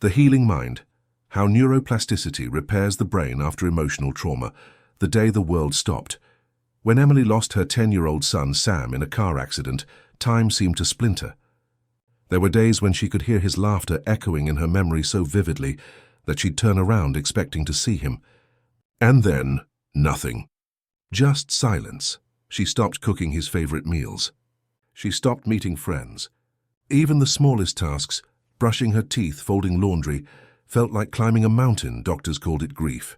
The Healing Mind, How Neuroplasticity Repairs the Brain After Emotional Trauma, the day the world stopped. When Emily lost her 10-year-old son Sam in a car accident, time seemed to splinter. There were days when she could hear his laughter echoing in her memory so vividly that she'd turn around expecting to see him. And then, nothing. Just silence. She stopped cooking his favorite meals. She stopped meeting friends. Even the smallest tasks, brushing her teeth, folding laundry, felt like climbing a mountain. Doctors called it grief.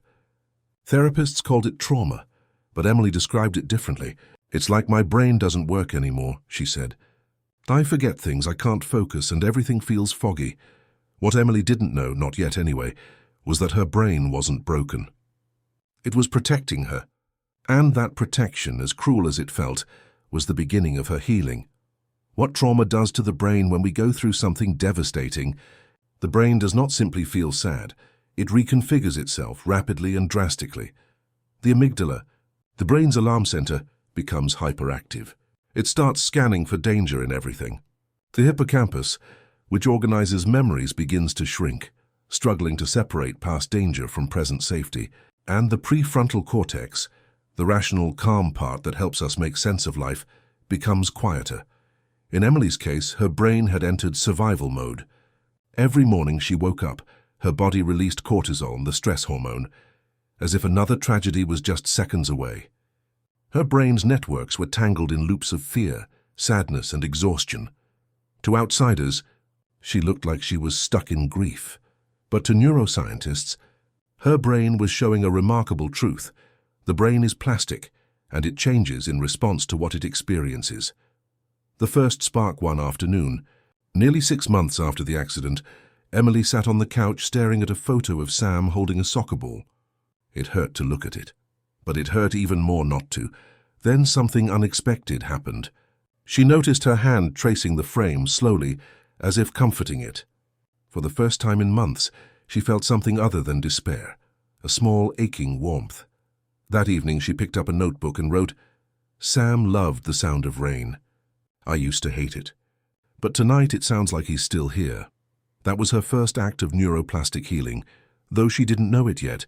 Therapists called it trauma, but Emily described it differently. "It's like my brain doesn't work anymore," she said. "I forget things, I can't focus, and everything feels foggy." What Emily didn't know, not yet anyway, was that her brain wasn't broken. It was protecting her. And that protection, as cruel as it felt, was the beginning of her healing. What trauma does to the brain when we go through something devastating, the brain does not simply feel sad. It reconfigures itself rapidly and drastically. The amygdala, the brain's alarm center, becomes hyperactive. It starts scanning for danger in everything. The hippocampus, which organizes memories, begins to shrink, struggling to separate past danger from present safety. And the prefrontal cortex, the rational, calm part that helps us make sense of life, becomes quieter. In Emily's case, her brain had entered survival mode. Every morning she woke up, her body released cortisol, the stress hormone, as if another tragedy was just seconds away. Her brain's networks were tangled in loops of fear, sadness, and exhaustion. To outsiders, she looked like she was stuck in grief. But to neuroscientists, her brain was showing a remarkable truth. The brain is plastic, and it changes in response to what it experiences. The first spark one afternoon, nearly 6 months after the accident, Emily sat on the couch staring at a photo of Sam holding a soccer ball. It hurt to look at it, but it hurt even more not to. Then something unexpected happened. She noticed her hand tracing the frame slowly, as if comforting it. For the first time in months, she felt something other than despair, a small aching warmth. That evening she picked up a notebook and wrote, "Sam loved the sound of rain. I used to hate it. But tonight it sounds like he's still here." That was her first act of neuroplastic healing. Though she didn't know it yet,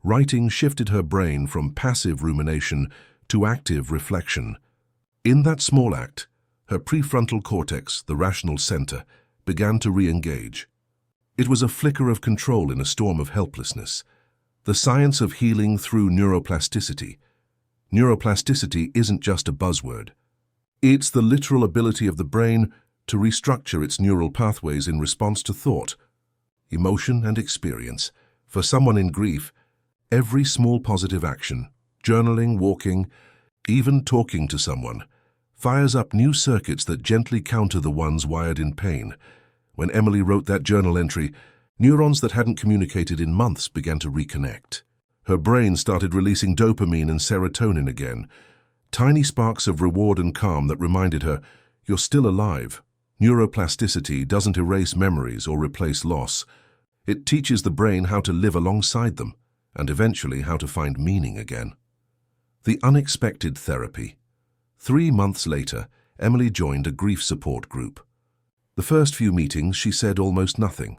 writing shifted her brain from passive rumination to active reflection. In that small act, her prefrontal cortex, the rational center, began to re-engage. It was a flicker of control in a storm of helplessness. The science of healing through neuroplasticity. Neuroplasticity isn't just a buzzword. It's the literal ability of the brain to restructure its neural pathways in response to thought, emotion, and experience. For someone in grief, every small positive action, journaling, walking, even talking to someone, fires up new circuits that gently counter the ones wired in pain. When Emily wrote that journal entry, neurons that hadn't communicated in months began to reconnect. Her brain started releasing dopamine and serotonin again, tiny sparks of reward and calm that reminded her, "You're still alive." Neuroplasticity doesn't erase memories or replace loss. It teaches the brain how to live alongside them, and eventually how to find meaning again. The unexpected therapy. 3 months later, Emily joined a grief support group. The first few meetings, she said almost nothing.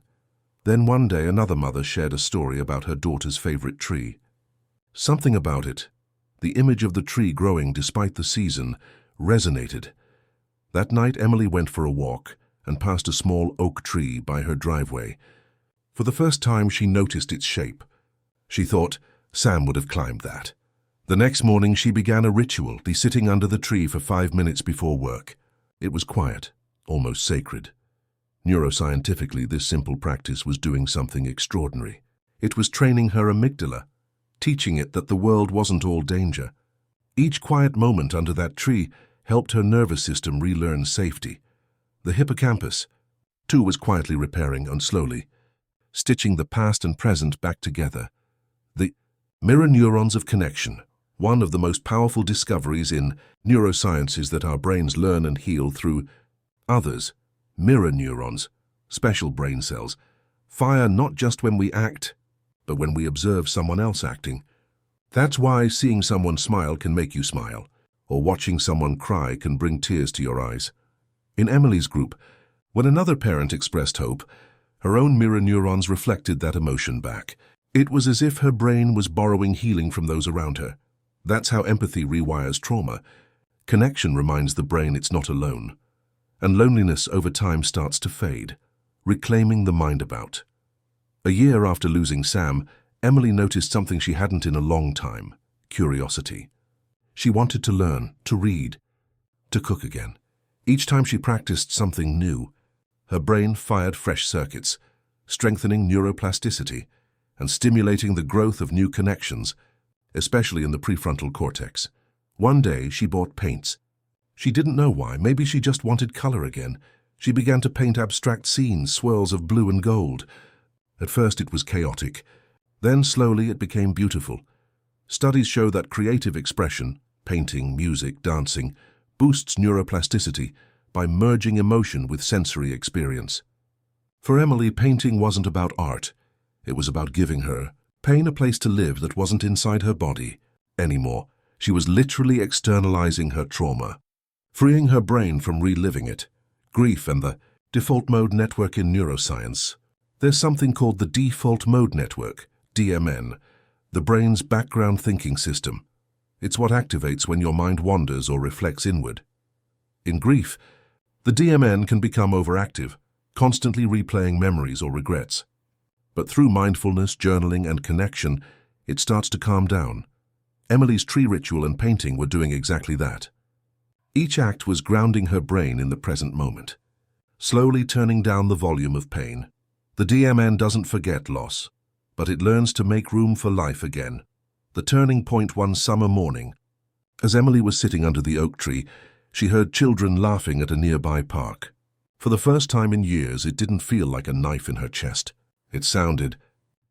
Then one day, another mother shared a story about her daughter's favorite tree. Something about it, the image of the tree growing despite the season, resonated. That night, Emily went for a walk and passed a small oak tree by her driveway. For the first time, she noticed its shape. She thought Sam would have climbed that. The next morning, she began a ritual, sitting under the tree for 5 minutes before work. It was quiet, almost sacred. Neuroscientifically, this simple practice was doing something extraordinary. It was training her amygdala, teaching it that the world wasn't all danger. Each quiet moment under that tree helped her nervous system relearn safety. The hippocampus, too, was quietly repairing and slowly, stitching the past and present back together. The mirror neurons of connection, one of the most powerful discoveries in neuroscience, is that our brains learn and heal through others. Mirror neurons, special brain cells, fire not just when we act, but when we observe someone else acting. That's why seeing someone smile can make you smile, or watching someone cry can bring tears to your eyes. In Emily's group, when another parent expressed hope, Her own mirror neurons reflected that emotion back. It was as if her brain was borrowing healing from those around her. That's how empathy rewires trauma. Connection reminds the brain it's not alone. And loneliness over time starts to fade, reclaiming the mind about. A year after losing Sam, Emily noticed something she hadn't in a long time: curiosity. She wanted to learn, to read, to cook again. Each time she practiced something new, her brain fired fresh circuits, strengthening neuroplasticity and stimulating the growth of new connections, especially in the prefrontal cortex. One day, she bought paints. She didn't know why. Maybe she just wanted color again. She began to paint abstract scenes, swirls of blue and gold. At first, it was chaotic. Then, slowly, it became beautiful. Studies show that creative expression, painting, music, dancing, boosts neuroplasticity by merging emotion with sensory experience. For Emily, painting wasn't about art. It was about giving her pain a place to live that wasn't inside her body anymore. She was literally externalizing her trauma, freeing her brain from reliving it. Grief and the default mode network in neuroscience. There's something called the default mode network, DMN, the brain's background thinking system. It's what activates when your mind wanders or reflects inward. In grief, the DMN can become overactive, constantly replaying memories or regrets. But through mindfulness, journaling, and connection, it starts to calm down. Emily's tree ritual and painting were doing exactly that. Each act was grounding her brain in the present moment, slowly turning down the volume of pain. The DMN doesn't forget loss, but it learns to make room for life again. The turning point one summer morning. As Emily was sitting under the oak tree, she heard children laughing at a nearby park. For the first time in years, it didn't feel like a knife in her chest. It sounded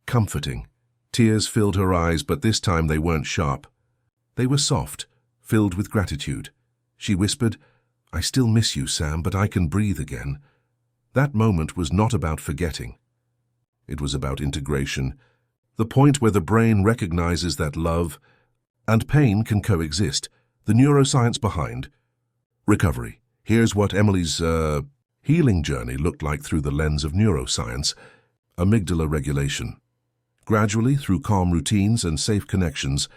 comforting. Tears filled her eyes, but this time they weren't sharp. They were soft, filled with gratitude. She whispered, "I still miss you, Sam, but I can breathe again." That moment was not about forgetting. It was about integration, the point where the brain recognizes that love and pain can coexist. The neuroscience behind recovery. Here's what Emily's healing journey looked like through the lens of neuroscience. Amygdala regulation. Gradually, through calm routines and safe connections,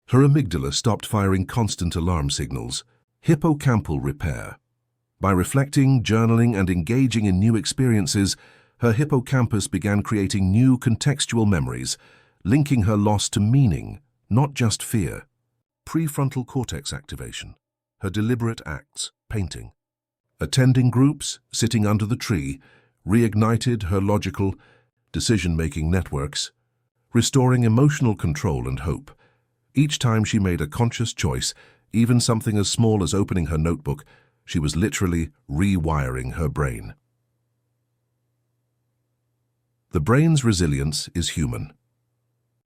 her amygdala stopped firing constant alarm signals. Hippocampal repair. By reflecting, journaling, and engaging in new experiences, her hippocampus began creating new contextual memories, linking her loss to meaning, not just fear. Prefrontal cortex activation. Her deliberate acts, painting, attending groups, sitting under the tree, reignited her logical, decision-making networks, restoring emotional control and hope. Each time she made a conscious choice, even something as small as opening her notebook, she was literally rewiring her brain. The brain's resilience is human.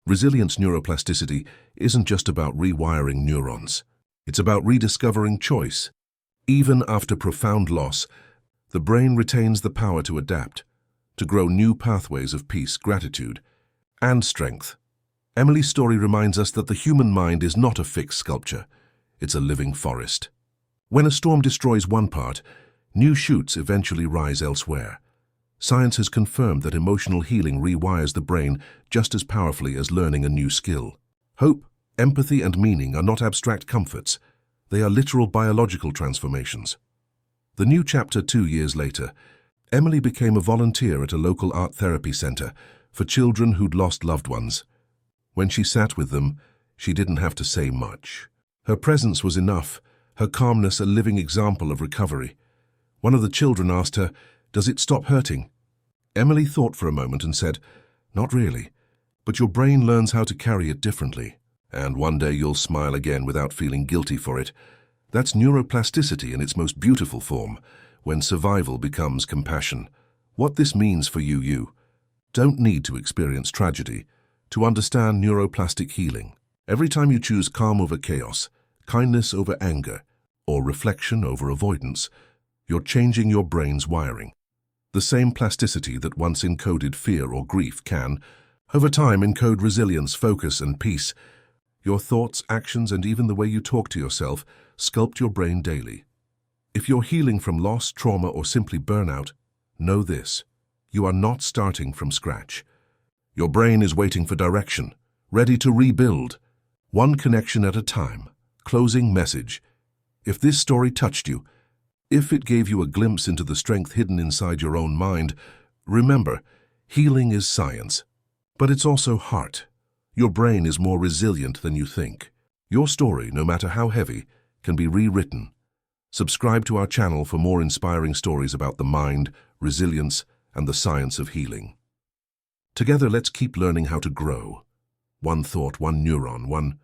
Resilience neuroplasticity isn't just about rewiring neurons. It's about rediscovering choice. Even after profound loss, the brain retains the power to adapt, to grow new pathways of peace, gratitude, and strength. Emily's story reminds us that the human mind is not a fixed sculpture. It's a living forest. When a storm destroys one part, new shoots eventually rise elsewhere. Science has confirmed that emotional healing rewires the brain just as powerfully as learning a new skill. Hope, empathy, and meaning are not abstract comforts. They are literal biological transformations. The new chapter 2 years later, Emily became a volunteer at a local art therapy center for children who'd lost loved ones. When she sat with them, she didn't have to say much. Her presence was enough, her calmness a living example of recovery. One of the children asked her, "Does it stop hurting?" Emily thought for a moment and said, "Not really, but your brain learns how to carry it differently. And one day you'll smile again without feeling guilty for it." That's neuroplasticity in its most beautiful form, when survival becomes compassion. What this means for you don't need to experience tragedy to understand neuroplastic healing. Every time you choose calm over chaos, kindness over anger, or reflection over avoidance, you're changing your brain's wiring. The same plasticity that once encoded fear or grief can, over time, encode resilience, focus, and peace. Your thoughts, actions, and even the way you talk to yourself sculpt your brain daily. If you're healing from loss, trauma, or simply burnout, know this: You are not starting from scratch. Your brain is waiting for direction, ready to rebuild. One connection at a time. Closing message. If this story touched you, if it gave you a glimpse into the strength hidden inside your own mind, remember, healing is science, but it's also heart. Your brain is more resilient than you think. Your story, no matter how heavy, can be rewritten. Subscribe to our channel for more inspiring stories about the mind, resilience, and the science of healing. Together, let's keep learning how to grow. One thought, one neuron, one